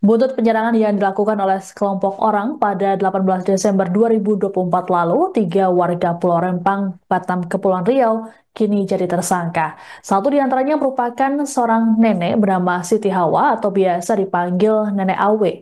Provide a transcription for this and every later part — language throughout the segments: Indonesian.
Buntut penyerangan yang dilakukan oleh sekelompok orang pada 18 Desember 2024 lalu, tiga warga Pulau Rempang, Batam, Kepulauan Riau kini jadi tersangka. Satu di antaranya merupakan seorang nenek bernama Siti Hawa atau biasa dipanggil Nenek Awe.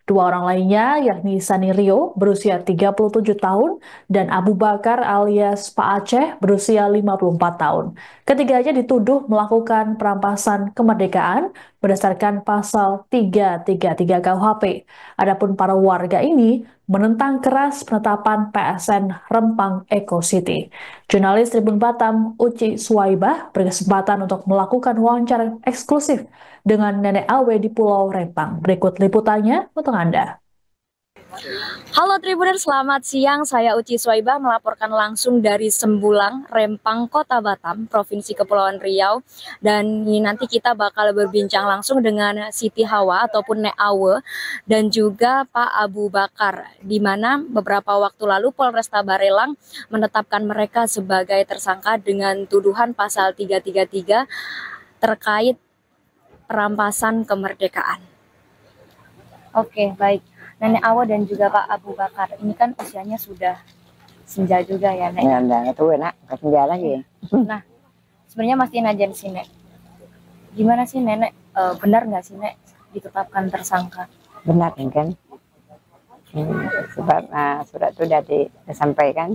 Dua orang lainnya yakni Sani Rio berusia 37 tahun dan Abu Bakar alias Pak Aceh berusia 54 tahun. Ketiganya dituduh melakukan perampasan kemerdekaan berdasarkan pasal 333 KUHP. Adapun para warga ini menentang keras penetapan PSN Rempang Eco City. Jurnalis Tribun Batam, Uci Suwaibah, berkesempatan untuk melakukan wawancara eksklusif dengan Nenek Awe di Pulau Rempang. Berikut liputannya untuk Anda. Halo Tribuners, selamat siang. Saya Uci Swaibah melaporkan langsung dari Sembulang, Rempang, Kota Batam, Provinsi Kepulauan Riau. Dan ini nanti kita bakal berbincang langsung dengan Siti Hawa ataupun Nek Awe dan juga Pak Abu Bakar, di mana beberapa waktu lalu Polresta Barelang menetapkan mereka sebagai tersangka dengan tuduhan pasal 333 terkait perampasan kemerdekaan. Oke, baik. Nenek Awa dan juga Pak Abu Bakar, ini kan usianya sudah senja juga ya, Nek? Ya, udah tua, Nak. Gak senja lagi. Nah, sebenarnya masih najan sih, Nek. Gimana sih, Nenek? Benar nggak sih, Nek, ditetapkan tersangka? Benar kan? Sebab surat itu sudah disampaikan.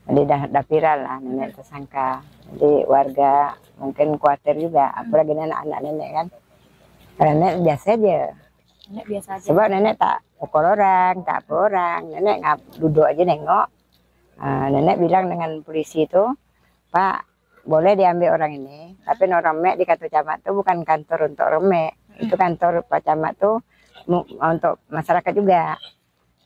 Jadi dah viral lah nenek tersangka. Jadi warga mungkin khawatir juga. Apalagi anak-anak nenek kan. Karena nenek biasa aja. Nenek biasa aja. Sebab nenek tak pukul orang, tak apa orang. Nenek duduk aja nengok. Nenek bilang dengan polisi itu, Pak, boleh diambil orang ini. Tapi orang mek di kantor camat itu bukan kantor untuk orang mek. Itu kantor Pak Camat tuh untuk masyarakat juga.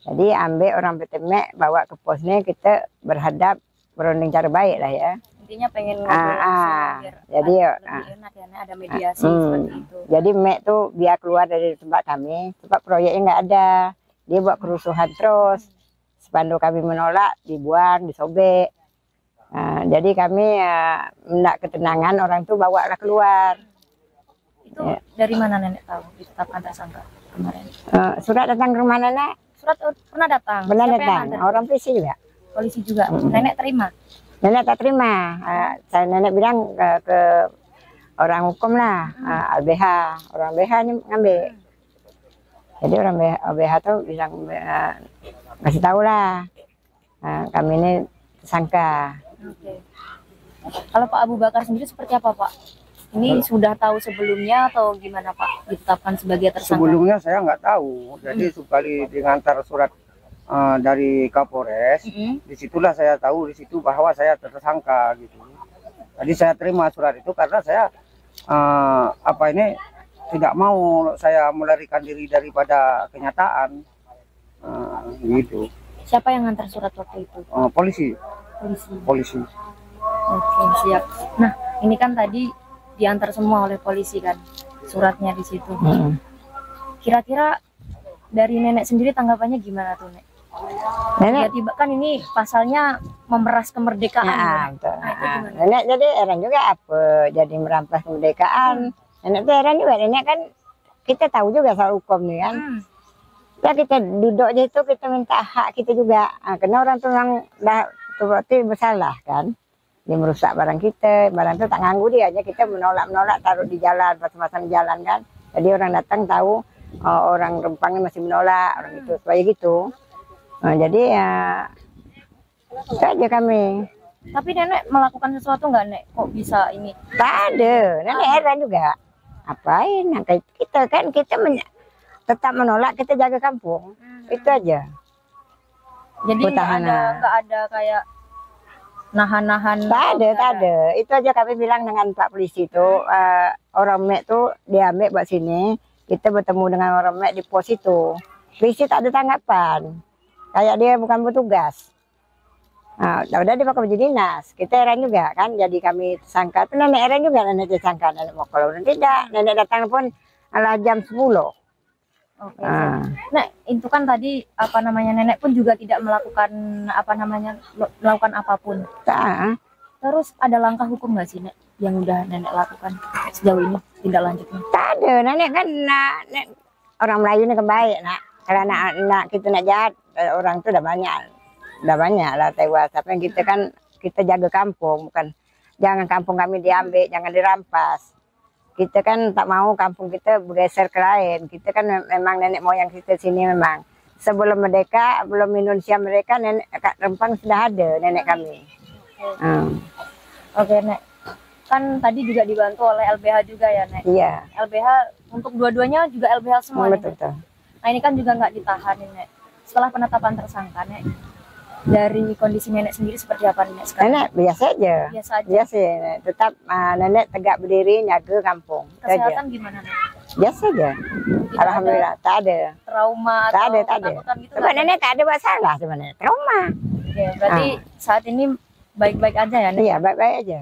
Jadi ambil orang PT Mek, bawa ke posnya, kita berhadap berunding cara baik lah ya. Intinya pengen ngobrol langsung, biar jadi lebih enak ya, Nek, ada mediasi seperti itu. Jadi Mek tuh biar keluar dari tempat kami, tempat proyeknya nggak ada. Dia buat kerusuhan terus. Spanduk kami menolak, dibuang, disobek. Jadi kami hendak ketenangan, orang tuh bawalah keluar. Itu dari mana Nenek tahu ditetapkan tersangka kemarin? Surat datang ke rumah nenek? Surat pernah datang? Pernah Siapa datang, orang polisi juga. Polisi juga. Nenek terima? Nenek tak terima. Nenek bilang ke orang hukum lah, LBH. Orang LBH ini ngambil. Jadi orang LBH tuh bilang, kasih tahu lah, kami ini tersangka. Oke. Kalau Pak Abu Bakar sendiri seperti apa, Pak? Ini sudah tahu sebelumnya atau gimana, Pak, ditetapkan sebagai tersangka? Sebelumnya saya nggak tahu. Jadi sekali diantar surat dari Kapolres, disitulah saya tahu di situ bahwa saya tersangka gitu. Jadi saya terima surat itu karena saya tidak mau saya melarikan diri daripada kenyataan gitu. Siapa yang ngantar surat waktu itu? Polisi. Polisi. Oke, siap. Nah, ini kan tadi diantar semua oleh polisi kan suratnya di situ. Kira-kira dari nenek sendiri tanggapannya gimana tuh, Nek? Nenek Tiba-tiba kan ini pasalnya memeras kemerdekaan. Nenek jadi heran juga apa jadi merampas kemerdekaan. Nenek tuh heran juga. Nenek kan kita tahu juga soal hukum nih kan. Ya kita duduk aja itu kita minta hak kita juga. Karena orang tuh yang dah berarti bersalah kan. Dia merusak barang kita, barang itu tak nganggu dia aja, kita menolak taruh di jalan, pasang-pasang jalan kan. Jadi orang datang tahu orang Rempangnya masih menolak, orang itu supaya gitu. Jadi ya itu aja kami. Tapi nenek melakukan sesuatu nggak, Nek? Kok bisa ini? Tak ada, nenek heran juga. Apain? Kita kan tetap menolak, kita jaga kampung, itu aja. Jadi nggak ada kayak nahan-nahan? Tak ada. Itu aja kami bilang dengan Pak Polisi itu, orang Mek tuh diambil buat sini, kita bertemu dengan orang Mek di pos itu. Polisi tak ada tanggapan, kayak dia bukan petugas. Udah dia pakai baju dinas, kita heran juga kan, jadi kami tersangka. Tapi nenek heran juga, nenek tersangka, nenek mau kalau tidak, nenek datang pun ala jam 10. Oke. Nek, itu kan tadi nenek pun juga tidak melakukan melakukan apapun. Terus ada langkah hukum nggak sih, Nek, yang udah nenek lakukan sejauh ini tindak lanjutnya? Tak ada, nenek kan orang Melayu ini kan baik nak. Kalau anak kita nak jahat, orang itu udah banyak lah tewas. Tapi kita kan kita jaga kampung, bukan jangan kampung kami diambil, jangan dirampas. Kita kan tak mau kampung kita bergeser ke lain. Kita kan memang nenek moyang kita sini memang. Sebelum merdeka, belum Indonesia mereka, nenek Kak Rempang sudah ada nenek kami. Oke, Nek. Kan tadi juga dibantu oleh LBH juga ya, Nek? Iya. LBH untuk dua-duanya juga LBH semua, Nek? Betul. Nah, ini kan juga nggak ditahan, Nek. Setelah penetapan tersangka, Nek, dari kondisi nenek sendiri seperti apa, Nek, sekarang? Nenek biasa aja. Biasa. Tetap nenek tegak berdiri, jaga kampung. Kesehatan gimana, Nek? Biasa aja. Alhamdulillah, tak ada. Trauma tak atau ada. ketakutan gitu? Sebab nenek tak ada masalah sebenarnya. Trauma. Oke, berarti saat ini baik-baik aja ya, Nek? Iya, baik-baik aja.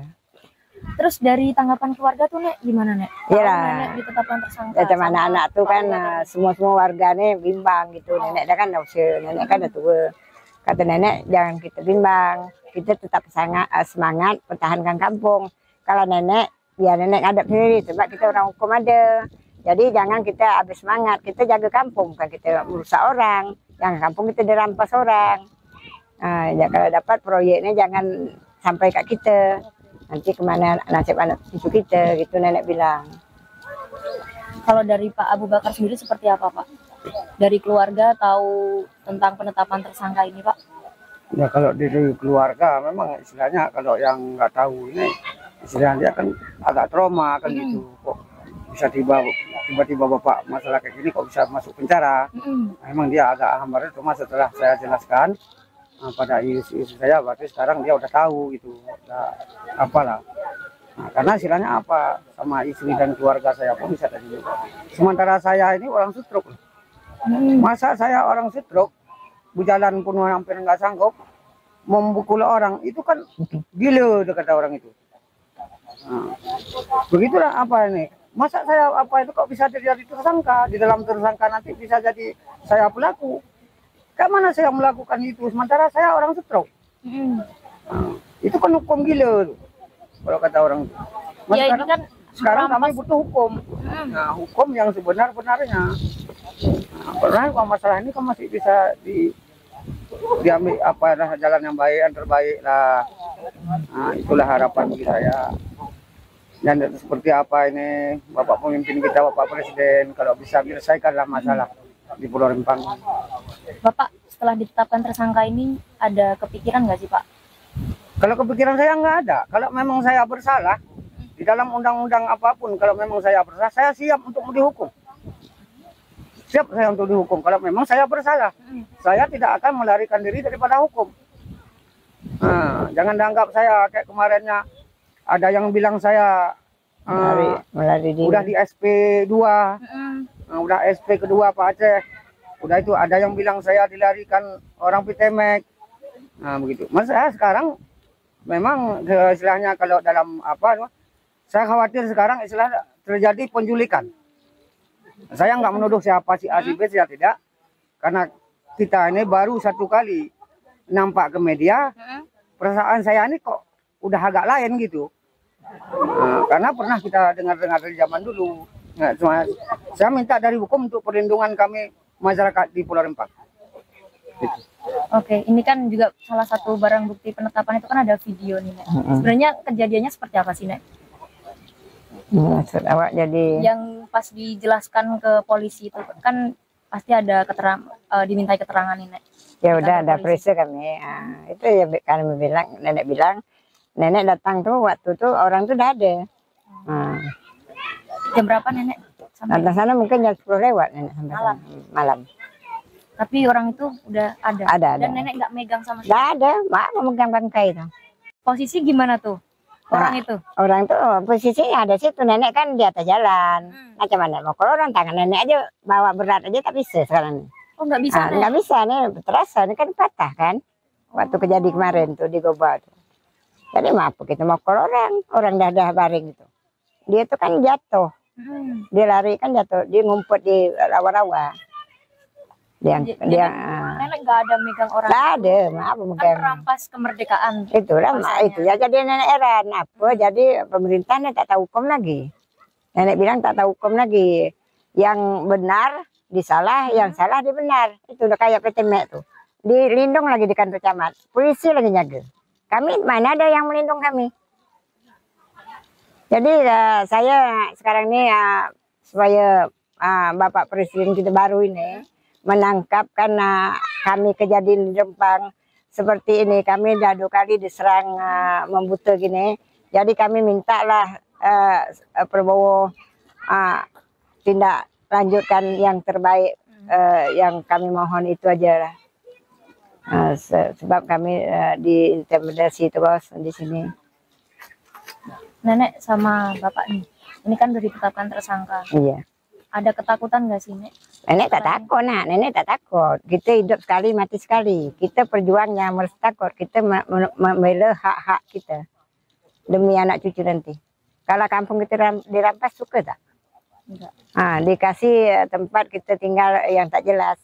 Terus dari tanggapan keluarga tuh, Nek, gimana, Nek? Iya. Nenek ditetapkan tersangka. Ya, teman anak tuh kan semua warganya bimbang gitu. Nenek dah kan usia, nenek kan dah tua. Kata nenek jangan kita bimbang, kita tetap semangat pertahankan kampung. Kalau nenek, ya nenek hadap sendiri sebab kita orang hukum ada. Jadi jangan kita habis semangat, kita jaga kampung, bukan kita merusak orang. Jangan kampung kita dirampas orang. Ya kalau dapat proyeknya jangan sampai kat kita. Nanti kemana nasib anak cucu kita, gitu nenek bilang. Kalau dari Pak Abu Bakar sendiri seperti apa, Pak? Dari keluarga tahu tentang penetapan tersangka ini, Pak? Ya kalau dari keluarga memang istilahnya kalau yang nggak tahu ini istilahnya dia kan agak trauma kan gitu. Kok bisa tiba-tiba bapak masalah kayak gini kok bisa masuk penjara? Memang dia agak hambar. Cuma setelah saya jelaskan pada istri saya, berarti sekarang dia udah tahu gitu, udah apalah. Nah, karena istilahnya apa sama istri dan keluarga saya pun bisa tadi juga. Sementara saya ini orang stroke. Masa saya orang stroke, berjalan pun hampir nggak sanggup, membukul orang itu kan gila kata orang itu. Nah, begitulah apa ini. Masa saya apa itu kok bisa jadi tersangka, di dalam tersangka nanti bisa jadi saya pelaku. Mana saya melakukan itu sementara saya orang stroke. Nah, itu kan hukum gila tuh, kalau kata orang itu. Ya, ini kan sekarang kami butuh hukum. Nah, hukum yang sebenar-benarnya. Nah, kalau masalah ini kan masih bisa diambil apa jalan yang baik, yang terbaik lah. Nah, itulah harapan bagi saya. Dan seperti apa ini Bapak pemimpin kita, Bapak Presiden, kalau bisa menyelesaikanlah masalah di Pulau Rempang. Bapak setelah ditetapkan tersangka ini ada kepikiran nggak sih, Pak? Kalau kepikiran saya nggak ada. Kalau memang saya bersalah di dalam undang-undang apapun, kalau memang saya bersalah, saya siap untuk dihukum. Siap saya untuk dihukum. Kalau memang saya bersalah, saya tidak akan melarikan diri daripada hukum. Nah, jangan dianggap saya kayak kemarinnya ada yang bilang saya melari diri. Udah di SP2, udah SP kedua Pak Aceh. Udah itu ada yang bilang saya dilarikan orang Pitemek. Nah begitu. Mas saya sekarang memang istilahnya kalau dalam apa, saya khawatir sekarang istilah terjadi penculikan. Saya nggak menuduh siapa si A si B, saya tidak. Karena kita ini baru satu kali nampak ke media, perasaan saya ini kok udah agak lain gitu. Nah, karena pernah kita dengar-dengar dari zaman dulu. Nah, cuma saya minta dari hukum untuk perlindungan kami masyarakat di Pulau Rempang. Gitu. Oke, ini kan juga salah satu barang bukti penetapan itu kan ada video nih, Nek. Sebenarnya kejadiannya seperti apa sih, Nek? Maksud awak jadi yang pas dijelaskan ke polisi itu kan pasti ada dimintai keterangan nih, Nek. Ya udah ada periksa kami. Nah, itu ya kami bilang, nenek bilang, nenek datang tuh waktu tuh orang tuh udah ada. Nah. Jam berapa nenek? Datang sana mungkin jam 10 lewat nenek sampai malam. Malam. Tapi orang itu udah ada. Ada. Dan nenek nggak megang sama sekali. Nggak ada, mak memegang bangkai itu. Posisi gimana tuh orang itu? Orang tuh posisinya ada situ, nenek kan di atas jalan. Macam mana mau kalau orang tangan nenek aja bawa berat aja tak bisa sekarang. Oh nggak bisa? Nggak bisa nih, terasa ini kan patah kan. Waktu kejadian kemarin tuh di Goba tuh. Jadi maaf kita mau kalau orang dah baring itu. Dia tuh kan jatuh. Dia lari kan jatuh, dia ngumpet di rawa-rawa. Nenek nggak ada megang orang. Nggak ada, maaf megang. Kan rampas kemerdekaan. Itulah, itu ya jadi nenek heran. Apa? Jadi pemerintahnya tak tahu hukum lagi. Nenek bilang tak tahu hukum lagi. Yang benar disalah, yang salah dia benar. Itu udah kayak PT Mek tuh. Dilindung lagi di kantor camat. Polisi lagi jaga. Kami mana ada yang melindung kami. Jadi saya sekarang ini supaya Bapak Presiden kita baru ini menangkap karena kami kejadian di Rempang seperti ini. Kami dah 2 kali diserang membuta gini. Jadi kami mintalah Prabowo tindak lanjutkan yang terbaik. Yang kami mohon itu aja lah. Sebab kami diintimidasi terus di sini. Nenek sama bapak nih, ini kan udah ditetapkan tersangka. Iya. Ada ketakutan nggak sih, Nek? Nenek tak takut, nenek tak takut. Kita hidup sekali, mati sekali. Kita perjuangnya harus takut. Kita membela hak-hak kita demi anak cucu nanti. Kalau kampung kita dirampas, suka tak? Enggak. Dikasih tempat kita tinggal yang tak jelas.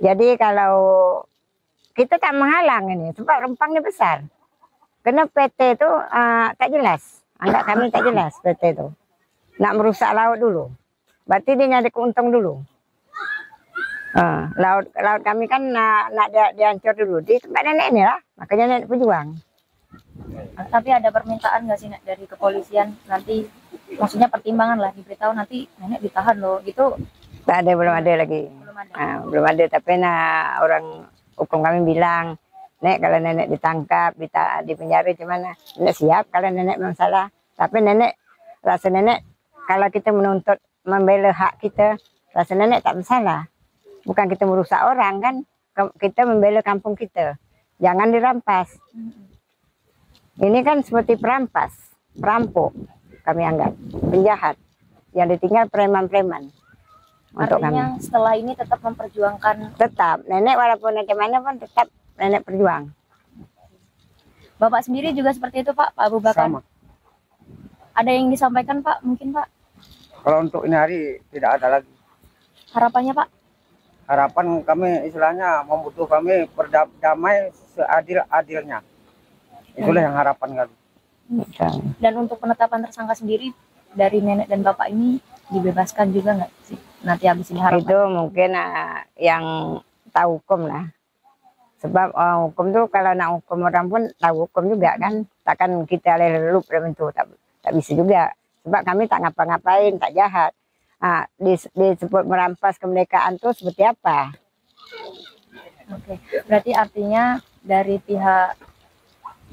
Jadi kalau kita tak menghalang ini, sebab Rempangnya besar. Karena PT itu tak jelas. Anggap kami tak jelas PT itu. Nak merusak laut dulu. Berarti dia nyari keuntung dulu. Laut kami kan nak dihancur dulu. Di tempat nenek ini lah. Makanya nenek berjuang. Tapi ada permintaan nggak sih, Nek, dari kepolisian nanti? Maksudnya pertimbangan lah, diberitahu nanti nenek ditahan loh. Gitu. Tak ada, belum ada lagi. Belum ada. Belum ada. Tapi orang hukum kami bilang, Nek, kalau nenek ditangkap, di penjara gimana? Nenek siap kalau nenek memang salah. Tapi nenek, rasa nenek, kalau kita menuntut membela hak kita, rasa nenek tak bersalah. Bukan kita merusak orang kan, kita membela kampung kita. Jangan dirampas. Ini kan seperti perampas, perampok kami anggap, penjahat. Yang ditinggal preman-preman. Untuk Artinya kami. setelah ini tetap memperjuangkan. Tetap, nenek walaupun bagaimana pun tetap nenek berjuang. Bapak sendiri juga seperti itu, Pak Abu Bakar? Sama. Ada yang disampaikan, Pak? Mungkin, Pak? Kalau untuk ini hari tidak ada lagi. Harapannya, Pak? Harapan kami istilahnya membutuh kami berdamai seadil-adilnya. Itulah yang harapan kami. Dan untuk penetapan tersangka sendiri dari nenek dan bapak ini dibebaskan juga nggak sih? Nanti habis ini harapan. Itu mungkin yang tahu hukum lah. Sebab hukum tuh kalau nak hukum orang pun tahu hukum juga kan. Takkan kita lelup dalam itu. Tak bisa juga. Sebab kami tak ngapa-ngapain, tak jahat. Disebut merampas kemerdekaan tuh seperti apa? Oke. Berarti artinya dari pihak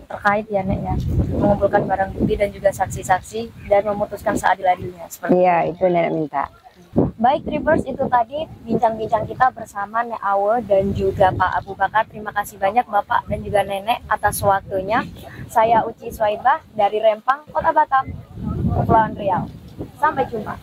terkait ya, Nek, ya, mengumpulkan barang bukti dan juga saksi-saksi dan memutuskan seadil-adilnya. Iya, itu nenek minta. Baik, Tribers, itu tadi bincang-bincang kita bersama Nek Awe dan juga Pak Abu Bakar. Terima kasih banyak Bapak dan juga Nenek atas waktunya. Saya Uci Swaibah dari Rempang, Kota Batam, Kepulauan Riau. Sampai jumpa.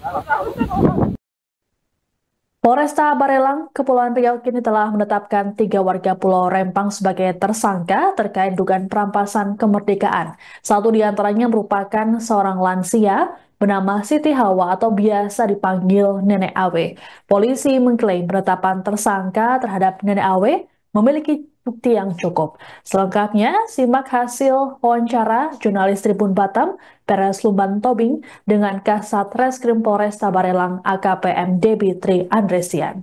Polresta Barelang, Kepulauan Riau kini telah menetapkan 3 warga Pulau Rempang sebagai tersangka terkait dugaan perampasan kemerdekaan. Satu di antaranya merupakan seorang lansia bernama Siti Hawa atau biasa dipanggil Nenek Awe. Polisi mengklaim penetapan tersangka terhadap Nenek Awe memiliki bukti yang cukup. Selengkapnya, simak hasil wawancara jurnalis Tribun Batam, Beres Lumban Tobing, dengan Kasat Reskrim Polresta Barelang AKPM Debi Tri Andresian.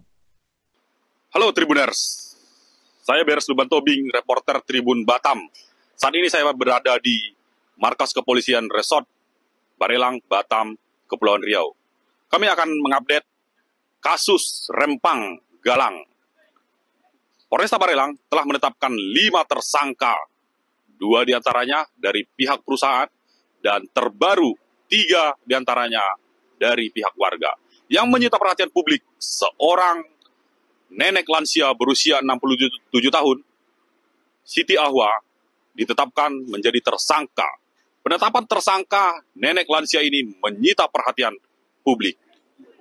Halo Tribuners, saya Beres Lumban Tobing, reporter Tribun Batam. Saat ini saya berada di markas kepolisian Resort Barelang, Batam, Kepulauan Riau. Kami akan mengupdate kasus Rempang Galang. Polresta Barelang telah menetapkan 5 tersangka, 2 diantaranya dari pihak perusahaan, dan terbaru 3 diantaranya dari pihak warga. Yang menyita perhatian publik, seorang nenek lansia berusia 67 tahun, Siti Ahwa, ditetapkan menjadi tersangka. Penetapan tersangka nenek lansia ini menyita perhatian publik.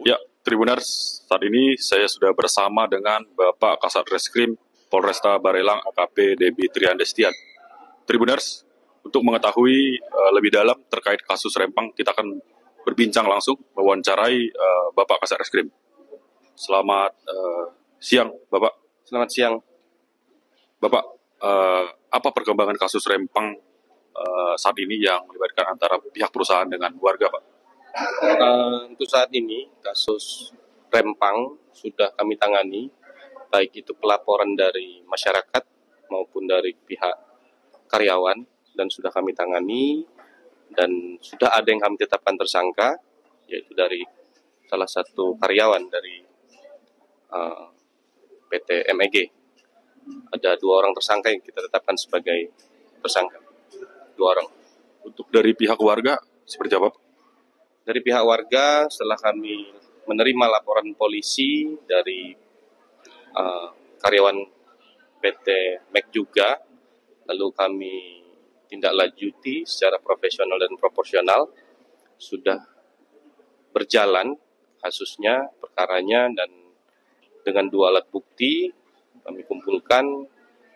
Ya, Tribuners, saat ini saya sudah bersama dengan Bapak Kasat Reskrim Polresta Barelang AKP Debi Tri Andresian. Tribuners, untuk mengetahui lebih dalam terkait kasus Rempang, kita akan berbincang langsung mewawancarai Bapak Kasat Reskrim. Selamat siang, Bapak. Selamat siang. Bapak, apa perkembangan kasus Rempang saat ini yang melibatkan antara pihak perusahaan dengan warga, Pak? Untuk saat ini kasus Rempang sudah kami tangani, baik itu pelaporan dari masyarakat maupun dari pihak karyawan, dan sudah kami tangani, dan sudah ada yang kami tetapkan tersangka, yaitu dari salah satu karyawan dari PT MEG. Ada 2 orang tersangka yang kita tetapkan sebagai tersangka, 2 orang. Untuk dari pihak warga seperti apa, Pak? Dari pihak warga, setelah kami menerima laporan polisi dari karyawan PT MEG juga, lalu kami tindak lanjuti secara profesional dan proporsional, sudah berjalan kasusnya, perkaranya, dan dengan 2 alat bukti kami kumpulkan,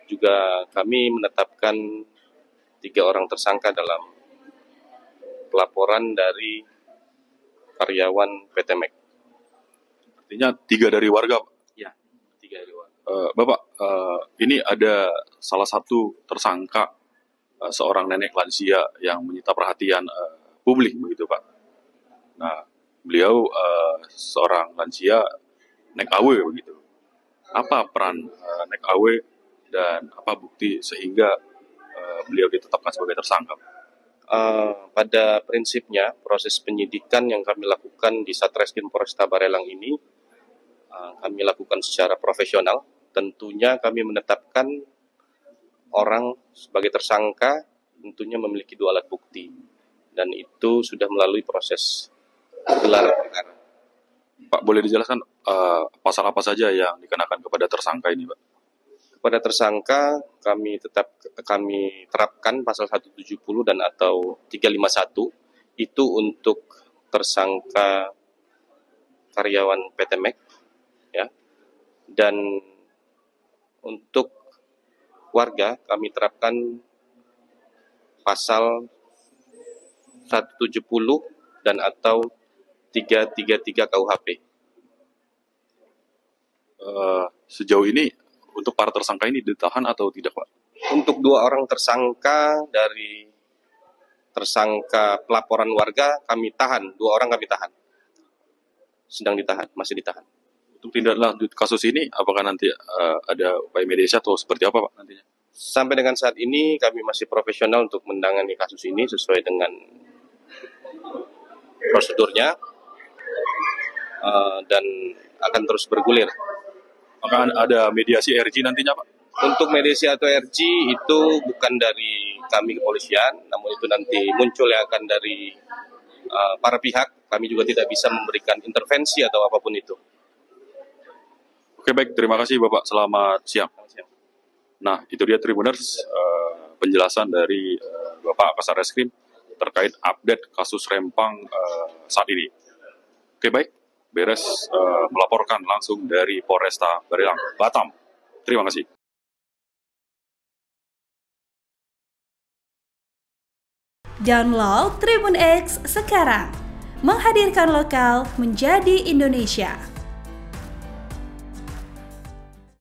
juga kami menetapkan 3 orang tersangka dalam pelaporan dari karyawan PT MEG. Artinya 3 dari warga, Pak? Ya, 3 dari warga. Bapak, ini ada salah satu tersangka, seorang nenek lansia yang menyita perhatian publik, begitu Pak. Nah, beliau seorang lansia naik AW, begitu. Apa peran naik AW dan apa bukti sehingga beliau ditetapkan sebagai tersangka? Pada prinsipnya, proses penyidikan yang kami lakukan di Satreskrim Polresta Barelang ini, kami lakukan secara profesional. Tentunya kami menetapkan orang sebagai tersangka, tentunya memiliki 2 alat bukti, dan itu sudah melalui proses gelar perkara. Pak, boleh dijelaskan pasal apa saja yang dikenakan kepada tersangka ini, Pak? Kepada tersangka kami terapkan pasal 170 dan atau 351, itu untuk tersangka karyawan PT MEG, ya. Dan untuk warga kami terapkan pasal 170 dan atau 333 KUHP. Sejauh ini untuk para tersangka ini ditahan atau tidak, Pak? Untuk 2 orang tersangka dari tersangka pelaporan warga kami tahan, 2 orang kami tahan. Sedang ditahan, masih ditahan. Untuk tindak lanjut kasus ini, apakah nanti ada upaya mediasi atau seperti apa, Pak, nantinya? Sampai dengan saat ini kami masih profesional untuk menangani kasus ini sesuai dengan prosedurnya, dan akan terus bergulir. Apakah ada mediasi RG nantinya, Pak? Untuk mediasi atau RG itu bukan dari kami kepolisian, namun itu nanti muncul yang akan dari para pihak. Kami juga tidak bisa memberikan intervensi atau apapun itu. Oke, baik. Terima kasih, Bapak. Selamat siang. Nah, itu dia Tribuners, penjelasan dari Bapak Kasar Reskrim terkait update kasus Rempang saat ini. Oke, baik. Beres melaporkan langsung dari Polresta Barelang, Batam. Terima kasih. Download Tribun X sekarang, menghadirkan lokal menjadi Indonesia.